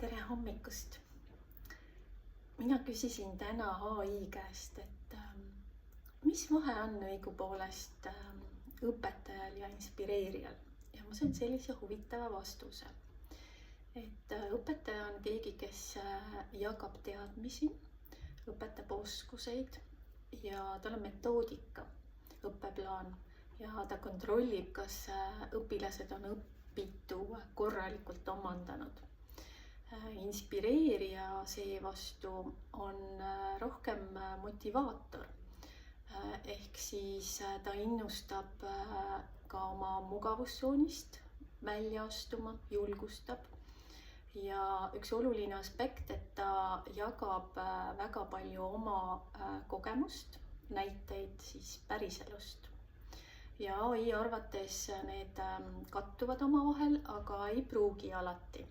Tere hommikust! Mina küsisin täna AI käest, et mis vahe on õigupoolest õpetajal ja inspireerijal. Ja ma sain sellise huvitava vastuse, et õpetaja on keegi, kes jagab teadmisi, õpetab oskuseid ja tal on metoodika, õppeplaan ja ta kontrollib, kas õpilased on õpitu korralikult omandanud. Inspireerija seevastu on rohkem motivaator, ehk siis ta innustab ka oma mugavustsoonist välja astuma, julgustab. Ja üks oluline aspekt, et ta jagab väga palju oma kogemust, näiteid siis päriselust. Ja AI arvates need kattuvad omavahel, aga ei pruugi alati.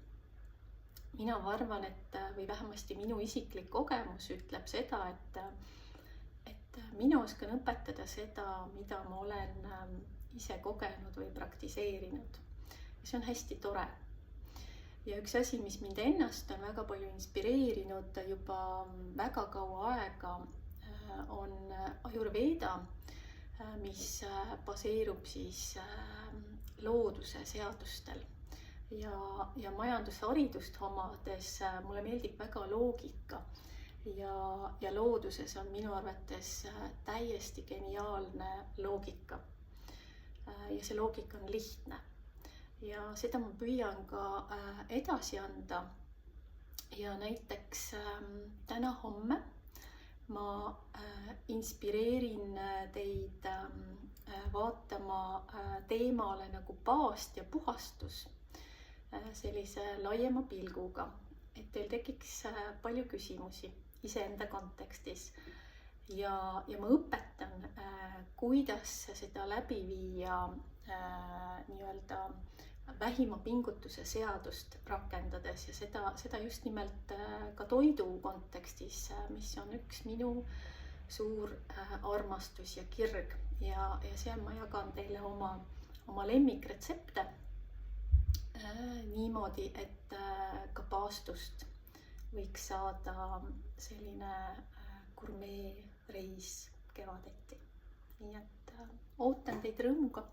Mina arvan, või vähemasti minu isiklik kogemus ütleb seda, et mina oskan õpetada seda, mida ma olen ise kogenud või praktiseerinud. Ja see on hästi tore. Ja üks asi, mis mind ennast on väga palju inspireerinud juba väga kaua aega, on Ayurveda, mis baseerub siis looduse seadustel. Ja majandusharidust omades mulle meeldib väga loogika ja looduses on minu arvates täiesti geniaalne loogika. Ja see loogika on lihtne ja seda ma püüan ka edasi anda. Ja näiteks täna-homme ma inspireerin teid vaatama teemale nagu paast ja puhastus sellise laiema pilguga, et teil tekiks palju küsimusi iseenda kontekstis ja ma õpetan, kuidas seda läbi viia nii-öelda vähima pingutuse seadust rakendades ja seda just nimelt ka toidu kontekstis, mis on üks minu suur armastus ja kirg ja seal ma jagan teile oma lemmikretsepte niimoodi, et ka paastust võiks saada selline gurmee reis kevadeti. Nii et ootan teid rõõmuga.